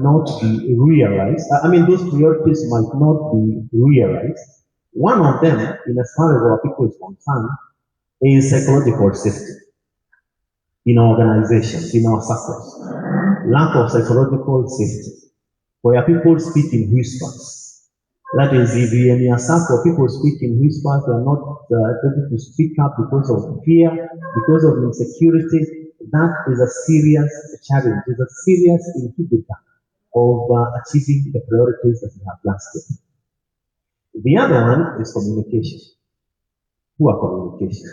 not be realized. I mean, those priorities might not be realized. One of them, in as far as our people is concerned, is psychological safety in our organizations, in our SACCOs. Lack of psychological safety, where people speak in whispers. That is, if you're in a SACCO, people speak in whispers, they are not able to speak up because of fear, because of insecurity. That is a serious challenge, it's a serious inhibitor of achieving the priorities that we have last year. The other one is communication. Poor communication.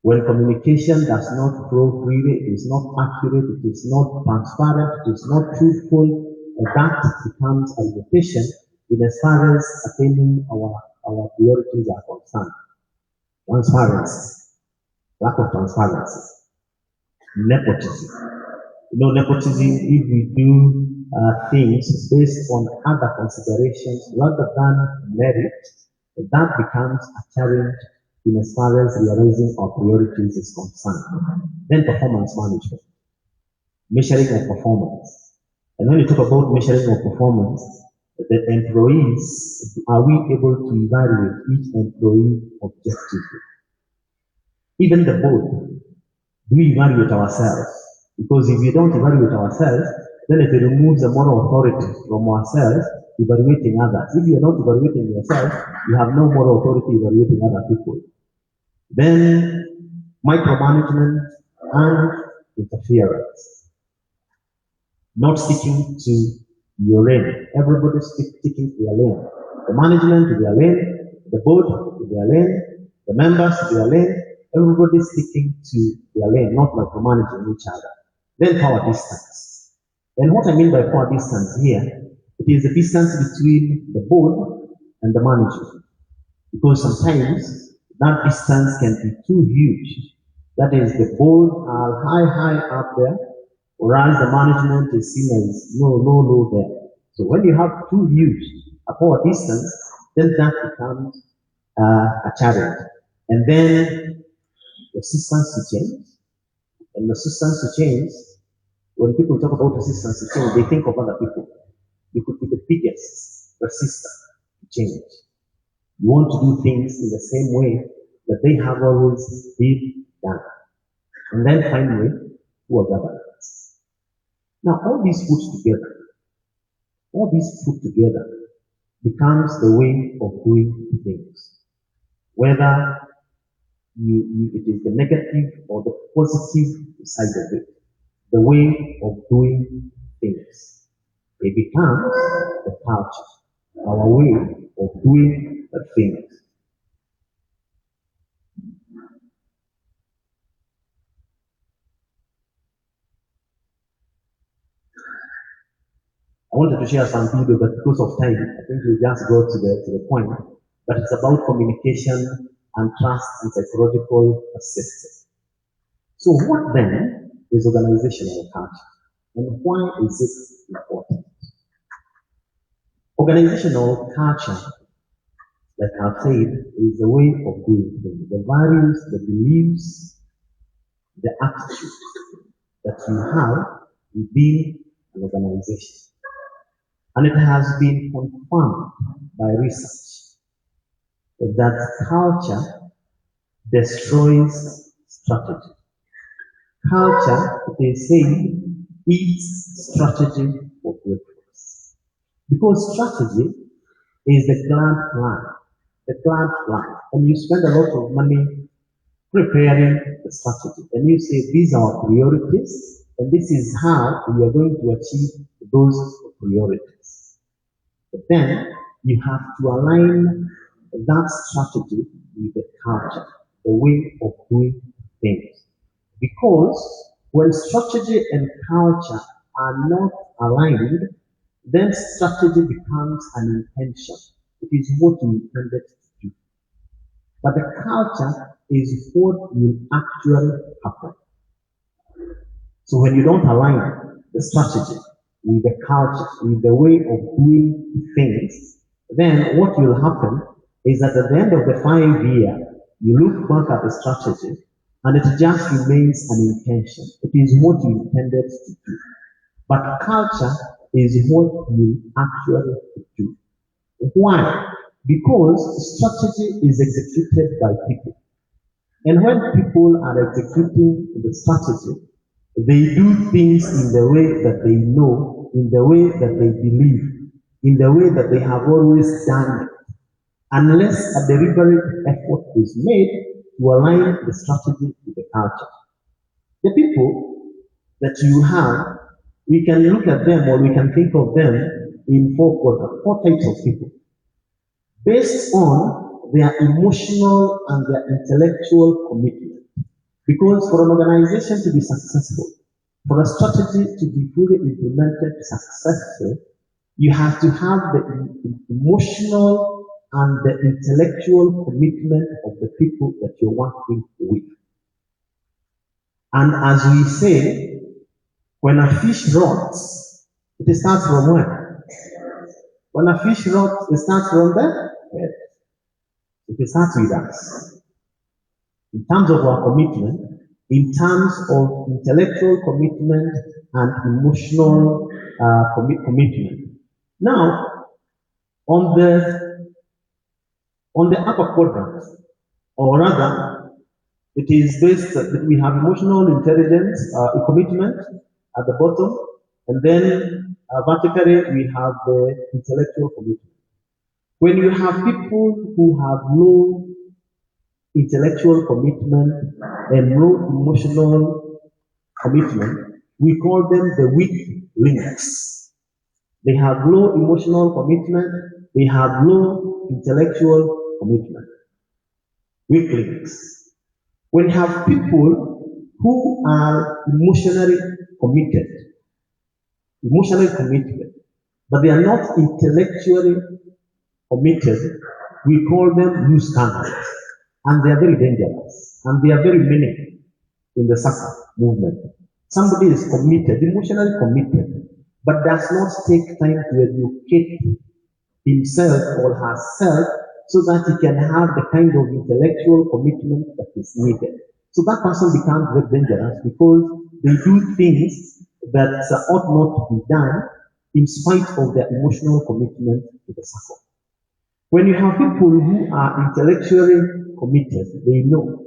When communication does not flow freely, it is not accurate, it is not transparent, it is not truthful, and that becomes a limitation in as far as attaining our priorities are concerned. Transparency, lack of transparency. Nepotism. Nepotism, if we do things based on other considerations rather than merit, that becomes a challenge in as far as realizing our priorities is concerned. Then performance management, measuring of performance. And when you talk about measuring of performance, the employees, are we able to evaluate each employee objectively? Even the board, do we evaluate ourselves? Because if we don't evaluate ourselves, then it removes the moral authority from ourselves evaluating others. If you are not evaluating yourself, you have no moral authority evaluating other people. Then micromanagement and interference. Not sticking to your lane. Everybody sticking to their lane. The management to their lane, the board to their lane, the members to their lane. Everybody sticking to their lane, not micromanaging each other. Then power distance. And what I mean by power distance here, it is the distance between the board and the management. Because sometimes that distance can be too huge. That is, the board are high up there, whereas the management is seen as low there. So when you have too huge a power distance, then that becomes a challenge. And then resistance to change. And resistance to change, when people talk about resistance to change, they think of other people. You could be the biggest resistor to change. You want to do things in the same way that they have always been done. And then finally, poor governance. Now, all these put together becomes the way of doing things. Whether it is the negative or the positive side of it, the way of doing things. It becomes the culture, our way of doing the things. I wanted to share some video, but because of time, I think we'll just go to the point. But it's about communication and trust and psychological safety. So what then is organizational culture? And why is it important? Organizational culture, like I've said, is a way of doing things. The values, the beliefs, the attitude that you have within an organization. And it has been confirmed by research that culture destroys strategy. Culture, they say, eats strategy for breakfast. Because strategy is the grand plan. And you spend a lot of money preparing the strategy. And you say, these are our priorities, and this is how we are going to achieve those priorities. But then you have to align that strategy with the culture, the way of doing things. Because when strategy and culture are not aligned, then strategy becomes an intention. It is what you intended to do. But the culture is what will actually happen. So when you don't align the strategy with the culture, with the way of doing things, then what will happen is that at the end of the 5 year, you look back at the strategy and it just remains an intention. It is what you intended to do. But culture is what you actually do. Why? Because strategy is executed by people. And when people are executing the strategy, they do things in the way that they know, in the way that they believe, in the way that they have always done it, unless a deliberate effort is made to align the strategy with the culture. The people that you have, we can look at them or we can think of them in four types of people, based on their emotional and their intellectual commitment. Because for an organization to be successful, for a strategy to be fully implemented successfully, you have to have the emotional and the intellectual commitment of the people that you're working with. And as we say, when a fish rots, it starts from where? When a fish rots, it starts from the head. It starts with us. In terms of our commitment, in terms of intellectual commitment and emotional commitment. Now, on the upper quadrant, or rather, it is based that we have emotional intelligence, commitment at the bottom, and then vertically we have the intellectual commitment. When you have people who have low intellectual commitment and low emotional commitment, we call them the weak links. They have low emotional commitment, they have low intellectual commitment. Weak links. When you have people who are emotionally committed, but they are not intellectually committed, we call them loose cannons. And they are very dangerous. And they are very many in the SACCO movement. Somebody is committed, emotionally committed, but does not take time to educate himself or herself so that he can have the kind of intellectual commitment that is needed. So that person becomes very dangerous because they do things that ought not to be done in spite of their emotional commitment to the SACCO. When you have people who are intellectually committed, they know,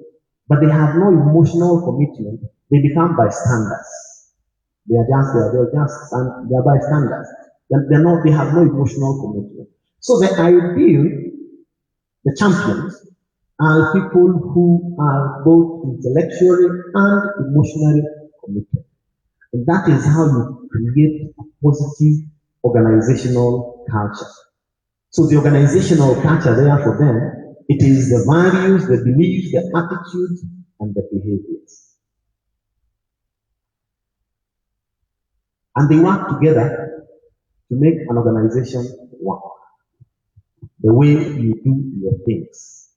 but they have no emotional commitment, they become bystanders. They are bystanders. They have no emotional commitment. So the ideal, the champions, are people who are both intellectually and emotionally committed. And that is how you create a positive organizational culture. So the organizational culture there for them, it is the values, the beliefs, the attitudes, and the behaviors. And they work together to make an organization work. The way you do your things.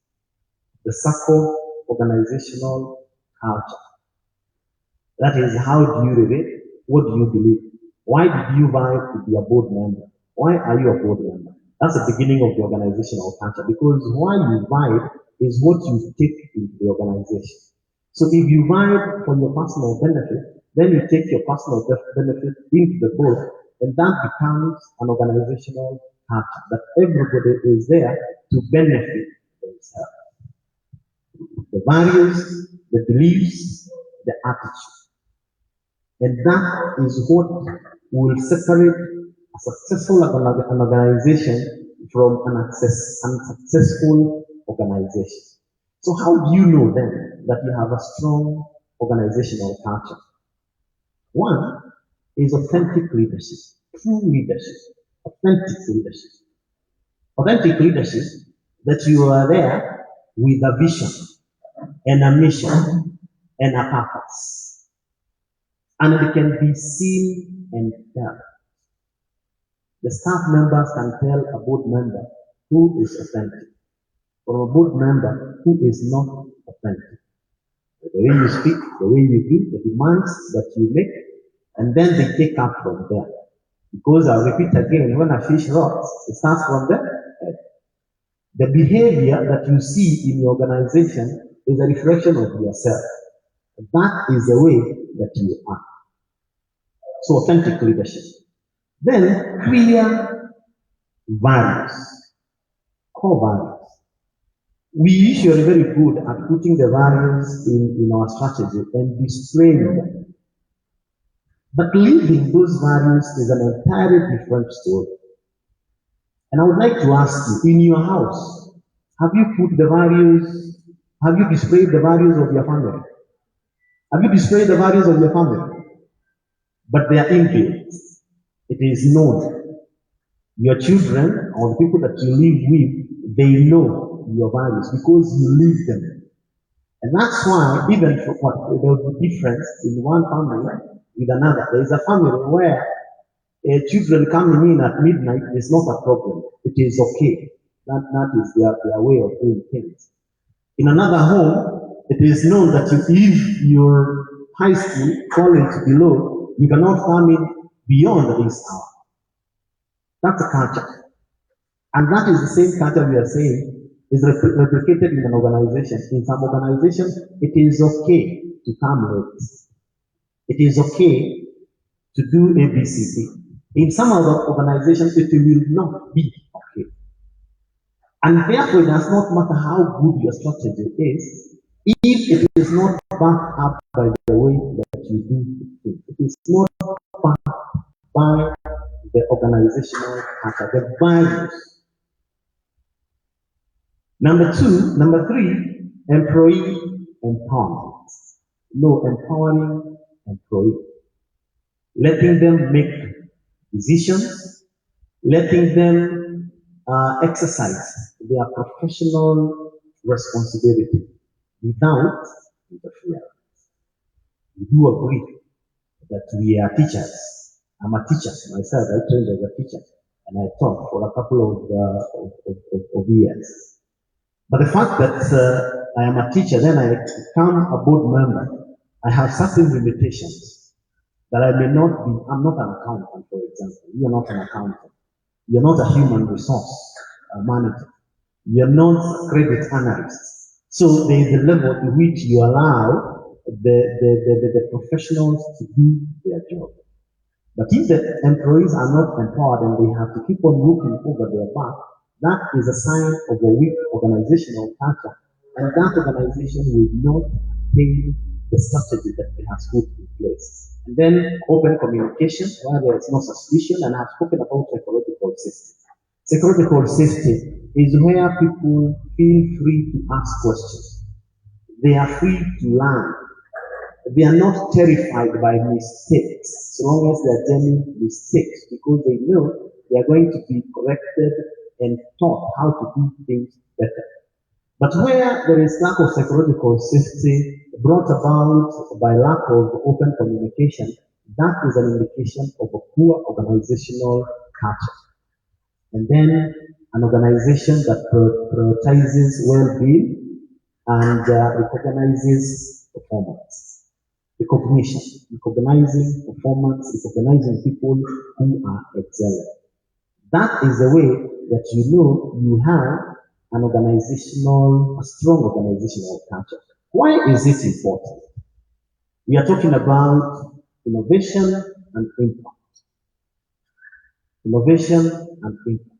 The SACCO organizational culture. That is, how do you relate? What do you believe? Why did you vie to be a board member? Why are you a board member? That's the beginning of the organizational culture, because why you vie is what you take into the organization. So if you vie for your personal benefit, then you take your personal benefit into the board, and that becomes an organizational culture, that everybody is there to benefit themselves. The values, the beliefs, the attitude. And that is what will separate a successful organization from an unsuccessful organization. So how do you know then that you have a strong organizational culture? One is authentic leadership, true leadership, authentic leadership. Authentic leadership, that you are there with a vision and a mission and a purpose. And it can be seen and felt. The staff members can tell a board member who is authentic, or a board member who is not authentic. The way you speak, the way you do, the demands that you make, and then they take up from there. Because I'll repeat again, when a fish rots, it starts from the head. The behavior that you see in your organization is a reflection of yourself. That is the way that you are. So authentic leadership. Then clear values, core values. We usually very good at putting the values in our strategy and displaying them. But living those values is an entirely different story. And I would like to ask you, in your house, have you put the values, have you displayed the values of your family? Have you displayed the values of your family? But they are inbuilt. It is known. Your children or the people that you live with, they know your values because you live them. And that's why even for what there will be difference in one family with another. There is a family where children coming in at midnight is not a problem. It is okay. That is their way of doing things. In another home, it is known that if your high school, college below, you cannot come in beyond this hour. That's a culture. And that is the same culture we are saying is replicated in an organization. In some organizations, it is okay to come late. It is okay to do ABCD. In some other organizations, it will not be okay. And therefore, it does not matter how good your strategy is, if it is not backed up by the way that you do things. It is not backed by the organizational culture, the values. Number three, employee empowerment. No, empowering employee. Letting them make decisions, letting them exercise their professional responsibility without interference. We do agree that we are teachers. I'm a teacher myself. I trained as a teacher, and I taught for a couple of years. But the fact that I am a teacher, then I become a board member, I have certain limitations that I may not be. I'm not an accountant, for example. You are not an accountant. You're not a human resource manager. You're not a credit analyst. So there is a level to which you allow the professionals to do their job. But if the employees are not empowered and they have to keep on looking over their back, that is a sign of a weak organizational culture, and that organization will not attain the strategy that they have put in place. And then open communication, where there is no suspicion, and I've spoken about psychological safety. Psychological safety is where people feel free to ask questions. They are free to learn. They are not terrified by mistakes, so long as they are genuine mistakes, because they know they are going to be corrected and taught how to do things better. But where there is lack of psychological safety brought about by lack of open communication, that is an indication of a poor organizational culture. And then an organization that prioritizes well-being and recognizes performance. Recognition, recognizing performance, recognizing people who are excelling. That is the way that you know you have a strong organizational culture. Why is it important? We are talking about innovation and impact. Innovation and impact.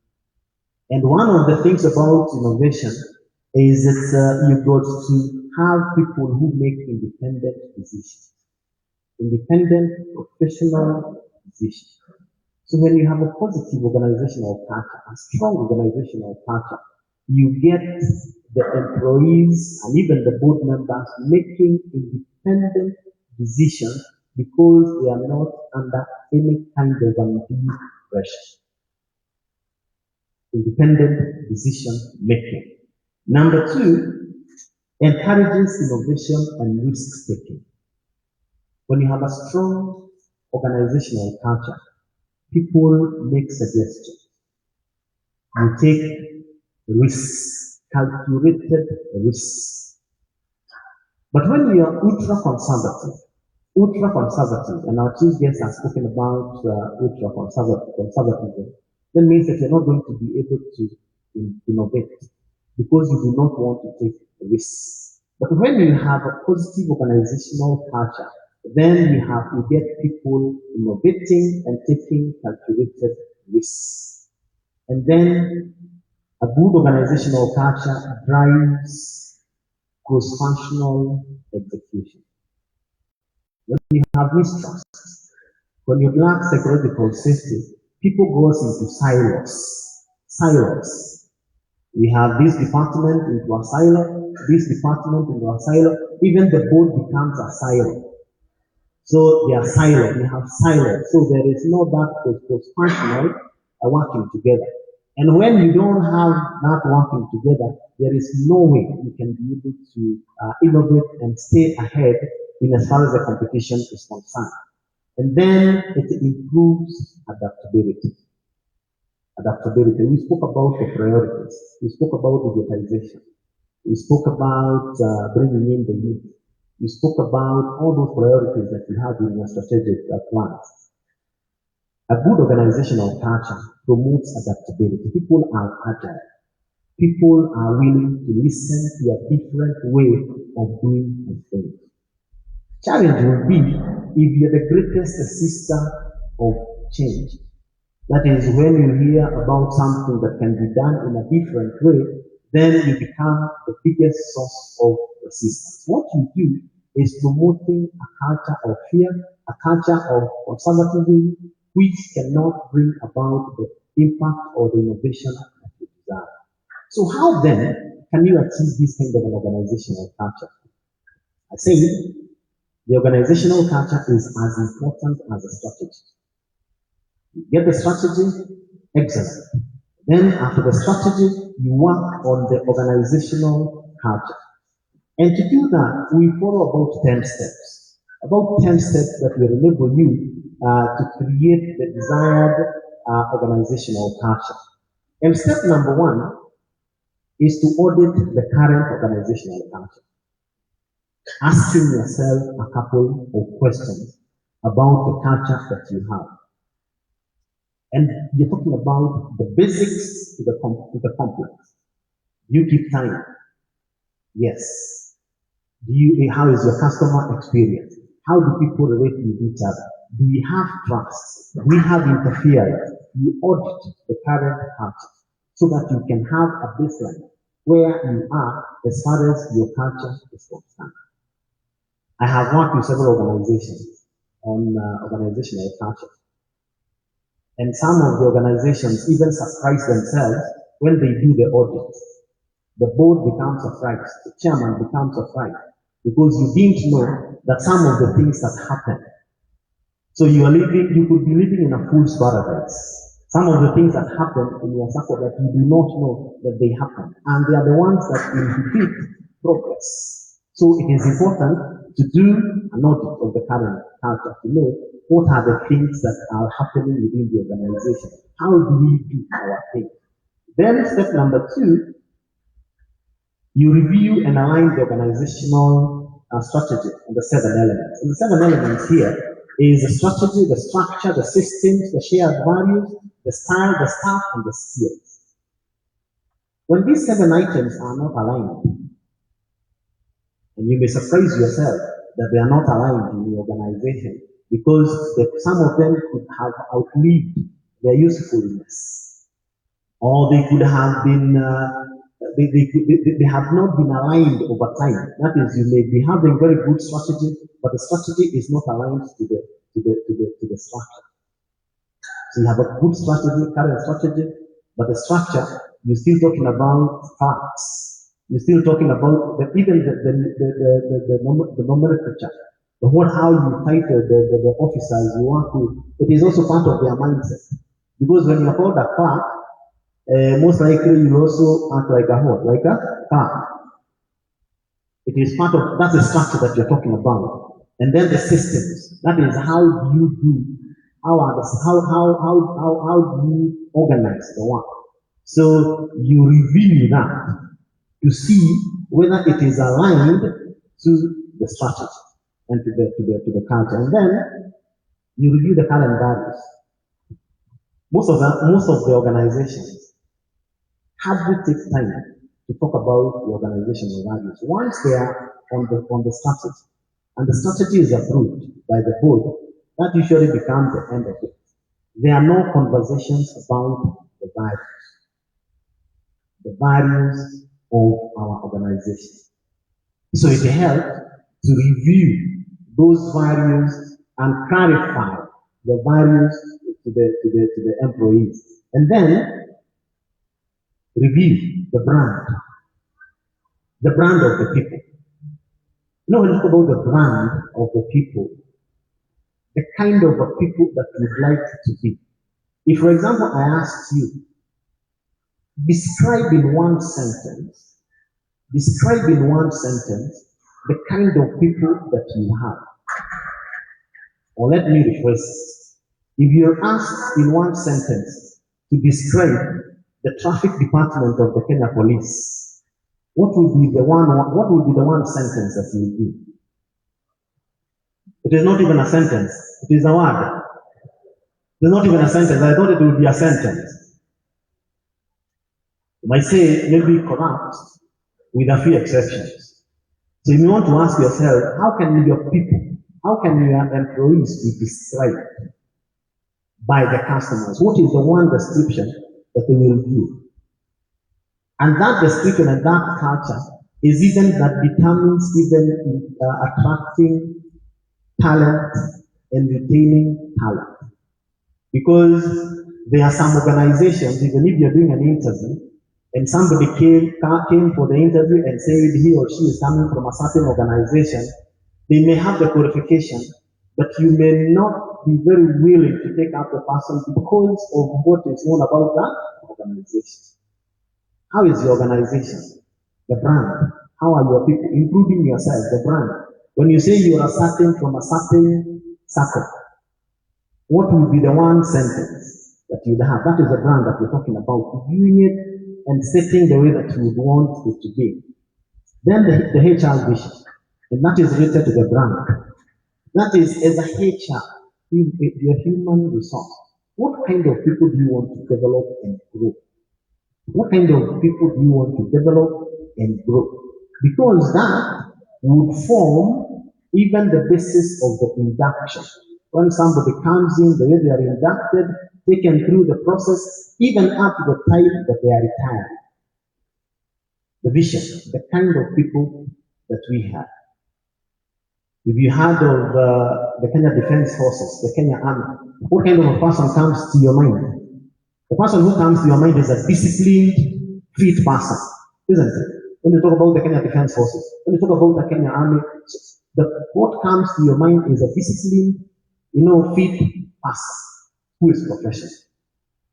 And one of the things about innovation is that you've got to have people who make independent decisions. Independent, professional decisions. So when you have a positive organizational culture, a strong organizational culture, you get the employees and even the board members making independent decisions because they are not under any kind of undue pressure. Independent decision making. Number two, encourages innovation and risk taking. When you have a strong organizational culture, people make suggestions. You take risks, calculated risks. But when you are ultra conservative, and our chief guest has spoken about ultra conservatism, that means that you're not going to be able to innovate because you do not want to take risks. But when you have a positive organizational culture, Then you get people innovating and taking calculated risks. And then a good organizational culture drives cross-functional execution. When you have mistrust, when you lack psychological safety, people go into silos. Silos. We have this department into a silo, this department into a silo, even the board becomes a silo. So they are siloed, we have silos. So there is no that cross-functional working together. And when you don't have that working together, there is no way you can be able to innovate and stay ahead in as far as the competition is concerned. And then it improves adaptability. Adaptability. We spoke about the priorities. We spoke about digitization. We spoke about bringing in the youth. We spoke about all those priorities that you have in your strategic plans. A good organizational culture promotes adaptability. People are agile. People are willing to listen to a different way of doing things. Challenge will be if you're the greatest sister of change. That is, when you hear about something that can be done in a different way, then you become the biggest source of resistance. What you do is promoting a culture of fear, a culture of conservatism, which cannot bring about the impact or the innovation that you desire. So how then can you achieve this kind of an organizational culture? I say the organizational culture is as important as the strategy. You get the strategy, excellent. Then after the strategy, you work on the organizational culture. And to do that, we follow about 10 steps. About 10 steps that will enable you to create the desired organizational culture. And step number 1 is to audit the current organizational culture. Asking yourself a couple of questions about the culture that you have. And you're talking about the basics to the complex. Do you keep time? Yes. How is your customer experience? How do people relate with each other? Do we have trust? Do we have interference? You audit the current culture so that you can have a baseline where you are as far as your culture is concerned. I have worked with several organizations on organizational culture. And some of the organizations even surprise themselves when they do the audit. The board becomes surprised, the chairman becomes surprised, because you didn't know that some of the things that happen. So you could be living in a fool's paradise. Some of the things that happen in your SACCO that you do not know that they happen. And they are the ones that inhibit progress. So it is important to do an audit of the current culture to know what are the things that are happening within the organization. How do we do our thing? Then step number 2, you review and align the organizational strategy and the 7 elements. And the 7 elements here is the strategy, the structure, the systems, the shared values, the style, the staff, and the skills. When these 7 items are not aligned, and you may surprise yourself that they are not aligned in the organization because some of them could have outlived their usefulness, or they could have been they have not been aligned over time. That is, you may be having very good strategy, but the strategy is not aligned to the structure. So you have a good strategy, current strategy, but the structure, you're still talking about facts. You're still talking about even the nomenclature, how you title the officers you want to. It is also part of their mindset, because when you're called a clerk, most likely you also act like a what? Like a clerk. It is part of, that's the structure that you're talking about. And then the systems. That is how do you do, how do you organize the work. So you review that to see whether it is aligned to the strategy and to the culture. And then you review the current values. Most of the organizations hardly take time to talk about the organizational values. Once they are on the strategy and the strategy is approved by the board, that usually becomes the end of it. There are no conversations about the values of our organization. So it helps to review those values and clarify the values to the employees, and then review the brand of the people. You know, when you talk about the brand of the people, the kind of a people that you'd like to be. If, for example, I asked you, describe in one sentence the kind of people that you have. Or let me rephrase it. If you're asked in one sentence to describe the traffic department of the Kenya Police, what would be the one sentence that you will give? It is not even a sentence. It is a word. It is not even a sentence. I thought it would be a sentence. You might say maybe corrupt with a few exceptions. So you want to ask yourself, how can your employees be described by the customers? What is the one description that they will give? And that description and that culture is even that determines even attracting talent and retaining talent. Because there are some organizations, even if you're doing an interview, and somebody came for the interview and said he or she is coming from a certain organization, they may have the qualification, but you may not be very willing to take up the person because of what is known about that organization. How is the organization? The brand. How are your people? Including yourself, the brand. When you say you are starting from a certain SACCO, what will be the one sentence that you'd have? That is the brand that you're talking about. Viewing it and setting the way that you would want it to be. Then the HR vision, and that is related to the brand. That is, as a HR, your human resource, what kind of people do you want to develop and grow? What kind of people do you want to develop and grow? Because that would form even the basis of the induction. When somebody comes in, the way they are inducted, taken through the process, even up to the time that they are retired. The vision, the kind of people that we have. If you heard of the Kenya Defense Forces, the Kenya Army, what kind of a person comes to your mind? The person who comes to your mind is a disciplined, fit person, isn't it? When you talk about the Kenya Defense Forces, when you talk about the Kenya Army, what comes to your mind is a disciplined, fit person who is professional.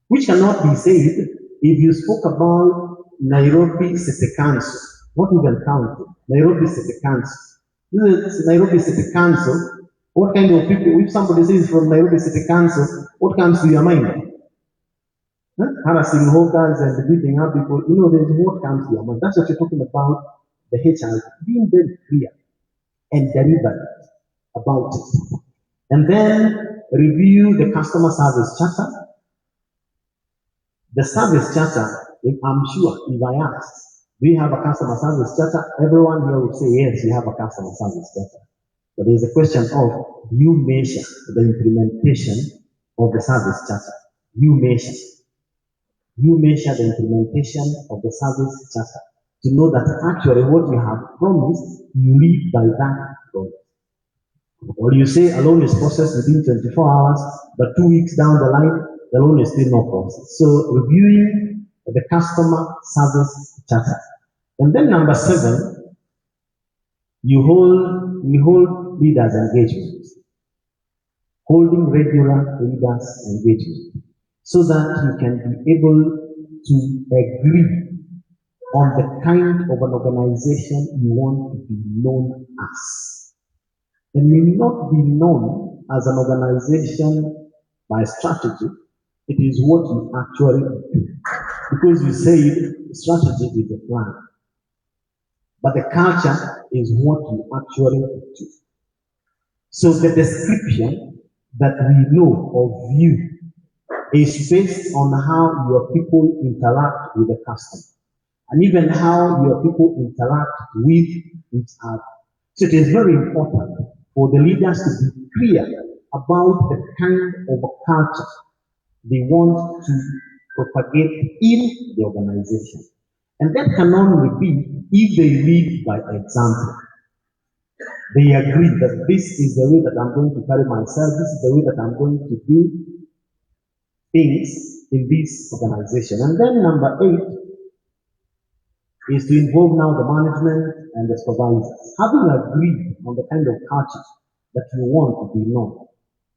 Which cannot be said if you spoke about Nairobi City Council, not even county, Nairobi City Council. This is Nairobi City Council. What kind of people, if somebody says from Nairobi City Council, what comes to your mind? Harassing hawkers and beating up people, there's what comes to your mind. That's what you're talking about, the HR, being very clear and deliberate about it. And then review the customer service charter. The service charter, I'm sure, if I ask, do you have a customer service charter? Everyone here will say, yes, we have a customer service charter. But there's a question of, do you measure the implementation of the service charter? You measure the implementation of the service charter to know that actually what you have promised, you live by that promise. Or you say a loan is processed within 24 hours, but 2 weeks down the line, the loan is still not processed. So reviewing the customer service charter. And then number 7, we hold leaders engagement. Holding regular leaders engagement. So that you can be able to agree on the kind of an organization you want to be known as. And you will not be known as an organization by strategy. It is what you actually do. Because you said strategy is a plan. But the culture is what you actually do. So the description that we know of you is based on how your people interact with the customer. And even how your people interact with each other. So it is very important for the leaders to be clear about the kind of culture they want to propagate in the organization. And that can only be if they lead by example. They agree that this is the way that I'm going to carry myself, this is the way that I'm going to do things in this organization. And then number 8 is to involve now the management and the supervisors. Having agreed on the kind of culture that you want to be known,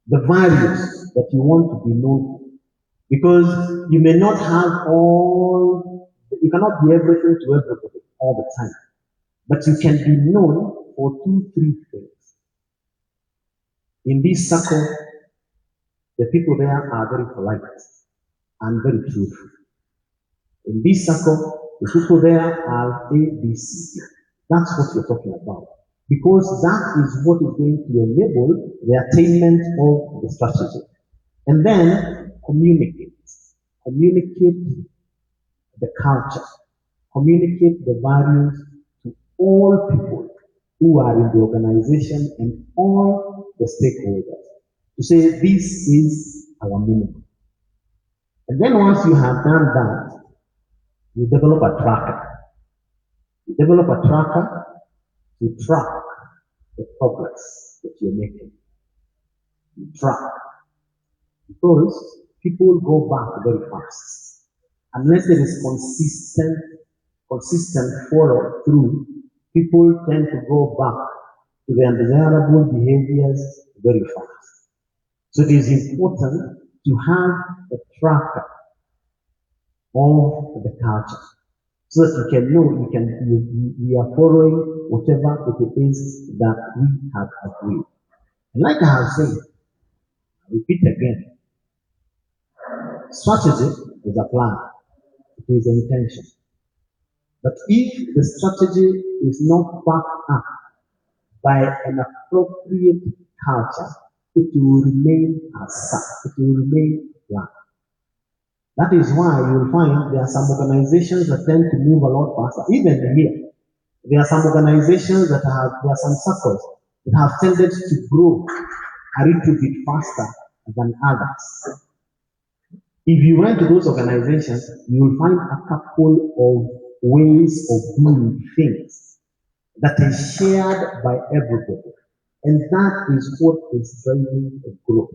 the values that you want to be known for. Because you may not have you cannot be everything to everybody all the time. But you can be known for 2, 3 things. In this circle, the people there are very polite and very truthful. In this circle, the people there are A, B, C. That's what you're talking about. Because that is what is going to enable the attainment of the strategy. And then communicate. Communicate the culture. Communicate the values to all people who are in the organization and all the stakeholders. To say this is our minimum. And then once you have done that, you develop a tracker. You develop a tracker to track the progress that you're making. You track. Because people go back very fast. Unless there is consistent follow through, people tend to go back to the undesirable behaviors very fast. So it is important to have a tracker of the culture so that you can know we are following whatever it is that we have agreed. And like I have said, I repeat again, strategy is a plan, it is an intention. But if the strategy is not backed up by an appropriate culture, it will remain as such, it will remain blank. That is why you'll find there are some organizations that tend to move a lot faster. Even here, there are some organizations there are some SACCOs that have tended to grow a little bit faster than others. If you went to those organizations, you will find a couple of ways of doing things that is shared by everybody. And that is what is driving the growth.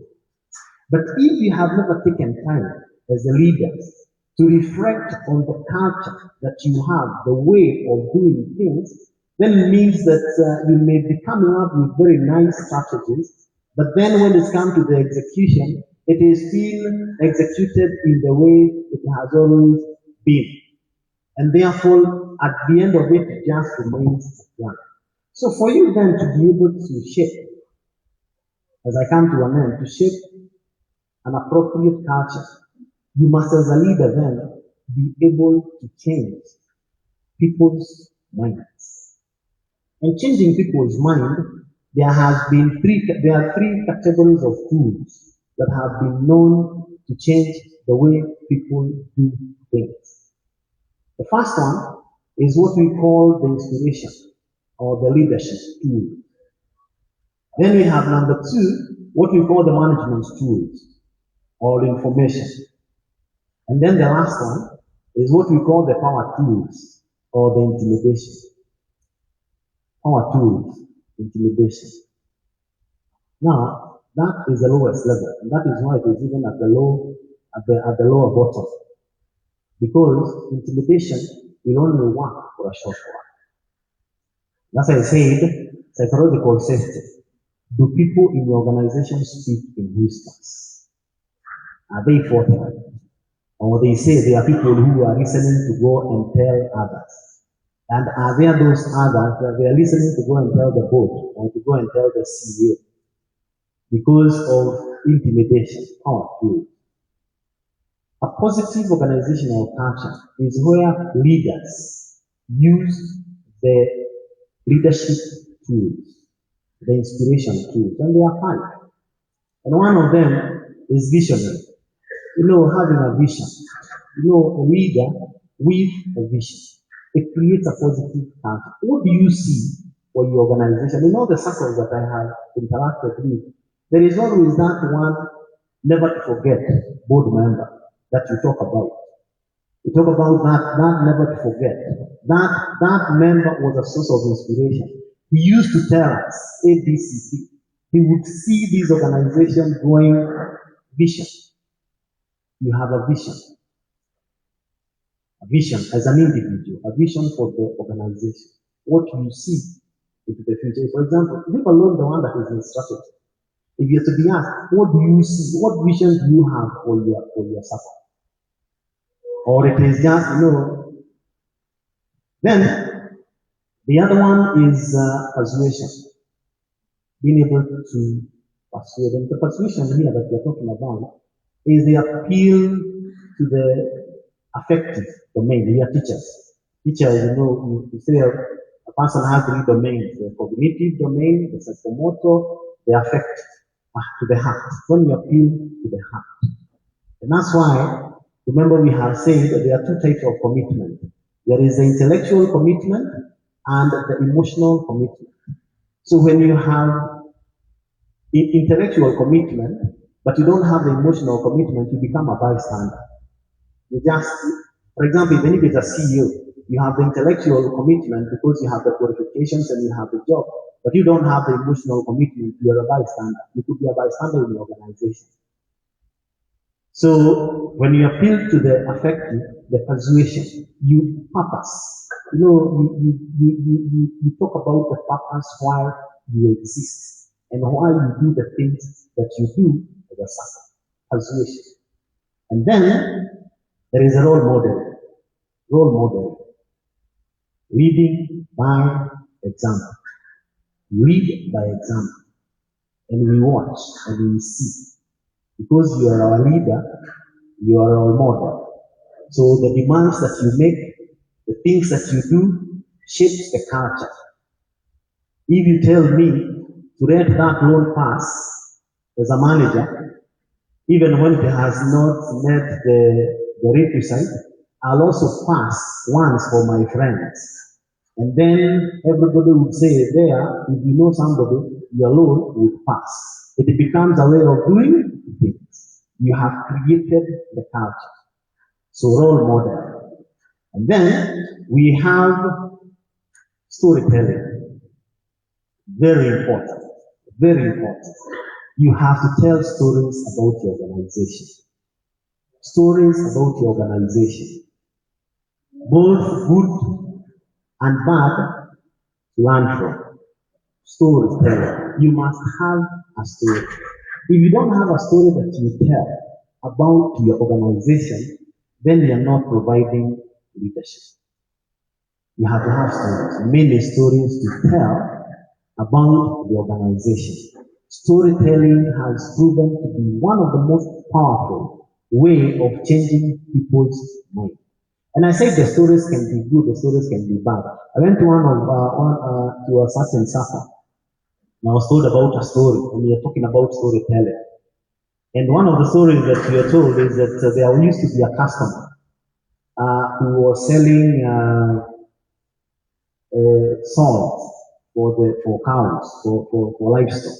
But if you have never taken time as the leaders to reflect on the culture that you have, the way of doing things, then it means that you may be coming up with very nice strategies, but then when it comes to the execution, it is still executed in the way it has always been. And therefore, at the end of it, it just remains a plan. So for you then to be able to shape, as I come to an end, to shape an appropriate culture, you must as a leader then be able to change people's minds. And changing people's mind, there are 3 categories of tools that have been known to change the way people do things. The first one is what we call the inspiration or the leadership tool. Then we have number 2, what we call the management tools or information. And then the last one is what we call the power tools or the intimidation. Power tools, intimidation. Now, that is the lowest level, and that is why it is even at the lower bottom. Because intimidation will only work for a short while. As I said, psychological safety. Do people in the organization speak in whispers? Are they forthright? Or they say there are people who are listening to go and tell others. And are there those others that they are listening to go and tell the board or to go and tell the CEO? Because of intimidation, power tools. A positive organizational culture is where leaders use the leadership tools, the inspiration tools, and there are 5. And one of them is visionary. Having a vision. A leader with a vision. It creates a positive culture. What do you see for your organization. In all the circles that I have interacted with, there is always that one never to forget board member that you talk about. You talk about that never to forget. That member was a source of inspiration. He used to tell us ABCD. He would see this organization growing vision. You have a vision. A vision as an individual, a vision for the organization. What you see into the future. For example, leave alone the one that is in strategy. If you're to be asked, what do you see? What vision do you have for your SACCO? Or it is just, then the other one is persuasion. Being able to persuade. And the persuasion here that we're talking about is the appeal to the affective domain. We are teachers. Teachers, you say a person has 3 domains: the cognitive domain, the psychomotor, the affective, to the heart. When you appeal to the heart. And that's why, remember, we have said that there are 2 types of commitment. There is the intellectual commitment and the emotional commitment. So when you have intellectual commitment, but you don't have the emotional commitment, you become a bystander. You just, for example, even if it's a CEO, you have the intellectual commitment because you have the qualifications and you have the job, but you don't have the emotional commitment, you are a bystander. You could be a bystander in the organization. So when you appeal to the affective, the persuasion, you purpose. You talk about the purpose why you exist and why you do the things that you do as a SACCO. Persuasion. And then there is a role model. Role model. Leading by example. Lead by example. And we watch and we see. Because you are our leader, you are our model. So the demands that you make, the things that you do, shapes the culture. If you tell me to let that loan pass as a manager, even when it has not met the requisite, I'll also pass once for my friends. And then everybody would say there, if you know somebody, your loan would pass. It becomes a way of doing things. You have created the culture. So role model. And then we have storytelling. Very important. Very important. You have to tell stories about your organization. Stories about your organization. Both good and bad to learn from. Storytelling. You must have a story. If you don't have a story that you tell about your organization, then you are not providing leadership. You have to have stories, many stories to tell about the organization. Storytelling has proven to be one of the most powerful way of changing people's mind. And I said the stories can be good, the stories can be bad. I went to to a certain SACCO. And I was told about a story, and we are talking about storytelling. And one of the stories that we are told is that there used to be a customer who was selling salt for cows, for livestock.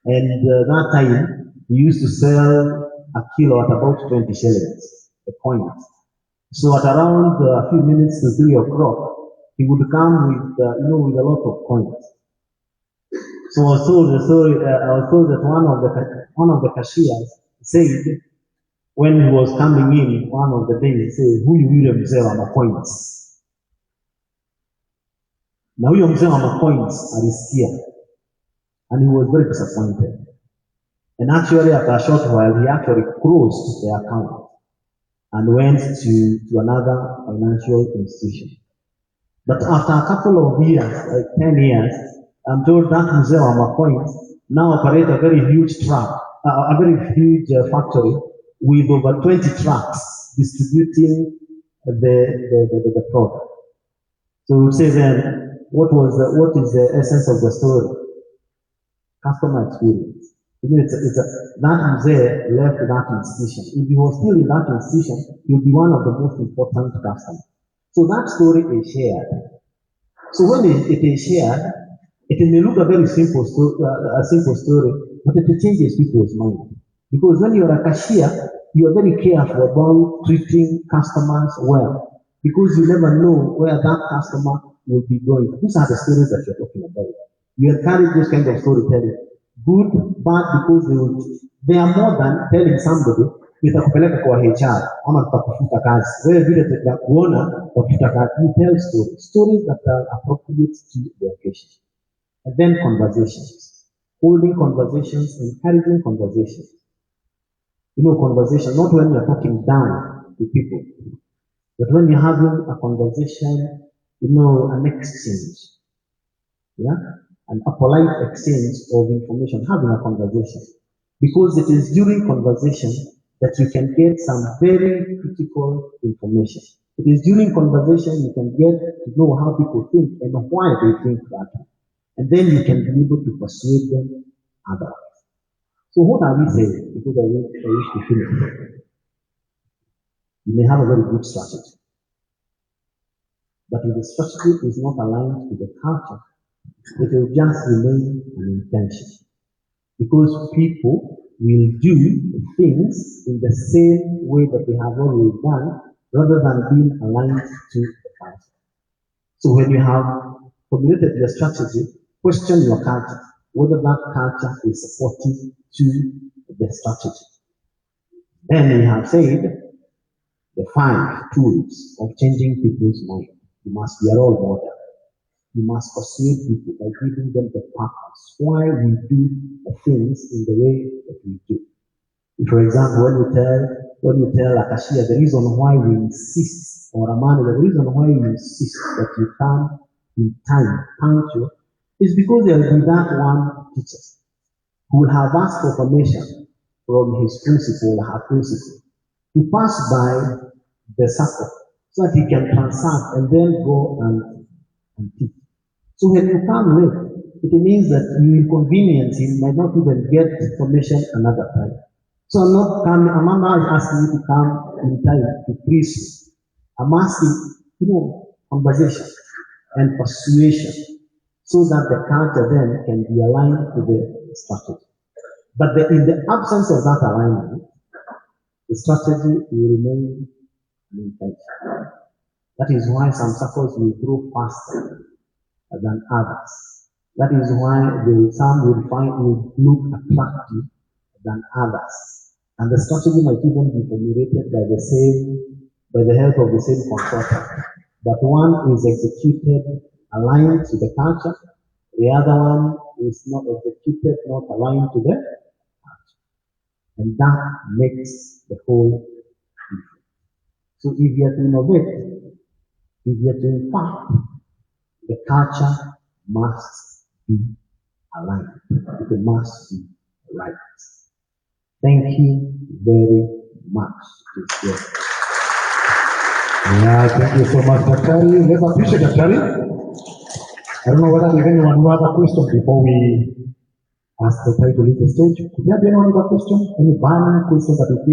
And that time, he used to sell a kilo at about 20 shillings, a coin. So at around a few minutes to 3 o'clock, he would come with, with a lot of coins. So I was told the story. I was told that one of the cashiers said, when he was coming in one of the days, he said, "Huyu yule mzee wa macoins." Na huyo mzee wa macoins alisikia, and he was very disappointed. And actually, after a short while, he actually closed the account and went to another financial institution. But after a couple of years, like 10 years, I'm told that mzee wa macoins now operate a very huge factory with over 20 trucks distributing the product. So we say then, what is the essence of the story? Customer experience. That mzee left that institution. If he was still in that institution, he would be one of the most important customers. So that story is shared. So when it is shared, it may look a very simple story, but it changes people's mind. Because when you're a cashier, you are very careful about treating customers well, because you never know where that customer will be going. These are the stories that you're talking about. You encourage this kind of storytelling. Good, bad, because they are more than telling somebody nitakupeleka kwa HR ama tutakufuta kazi. Wewe vile tutakuona utafuta kazi. You tell stories that are appropriate to the occasion. And then conversations. Holding conversations, encouraging conversations. You know, conversation, not when you're talking down to people, but when you're having a conversation, you know, an exchange. Yeah? A polite exchange of information, having a conversation. Because it is during conversation that you can get some very critical information. It is during conversation you can get to know how people think and why they think that. And then you can be able to persuade them otherwise. So what are we saying? Because I wish to finish. You may have a very good strategy. But if the strategy is not aligned to the culture, it will just remain an intention. Because people will do things in the same way that they have always done, rather than being aligned to the culture. So when you have formulated your strategy, question your culture, whether that culture is supportive to the strategy. Then we have said the 5 tools of changing people's mind. You must be a role model. You must persuade people by giving them the purpose, why we do the things in the way that we do. For example, when you tell a cashier the reason why we insist, or a manager, the reason why we insist that you come in time, punctual, is because there will be that one teacher who will have asked for permission from his principal or her principal to pass by the SACCO so that he can transact and then go and teach. So when you come late, it means that you inconvenience him, might not even get information another time. So I'm not asking you to come in time to preach. I'm asking, conversation and persuasion, so that the culture then can be aligned to the strategy. But in the absence of that alignment, the strategy will remain an intention. That is why some SACCOs will grow faster than others. That is why some will look attractive than others. And the strategy might even be formulated by the help of the same consultant. But one is executed aligned to the culture, the other one is not executed, not aligned to the culture. And that makes the whole difference. So if you are to innovate, if you are to impact, the culture must be aligned. It must be right. Thank you very much. Yeah, thank you so much, Daktari. Let's appreciate Daktari. I don't know whether there's anyone who has a question before we ask the title to leave the stage. Could there be anyone with a question? Any burning question that you feel?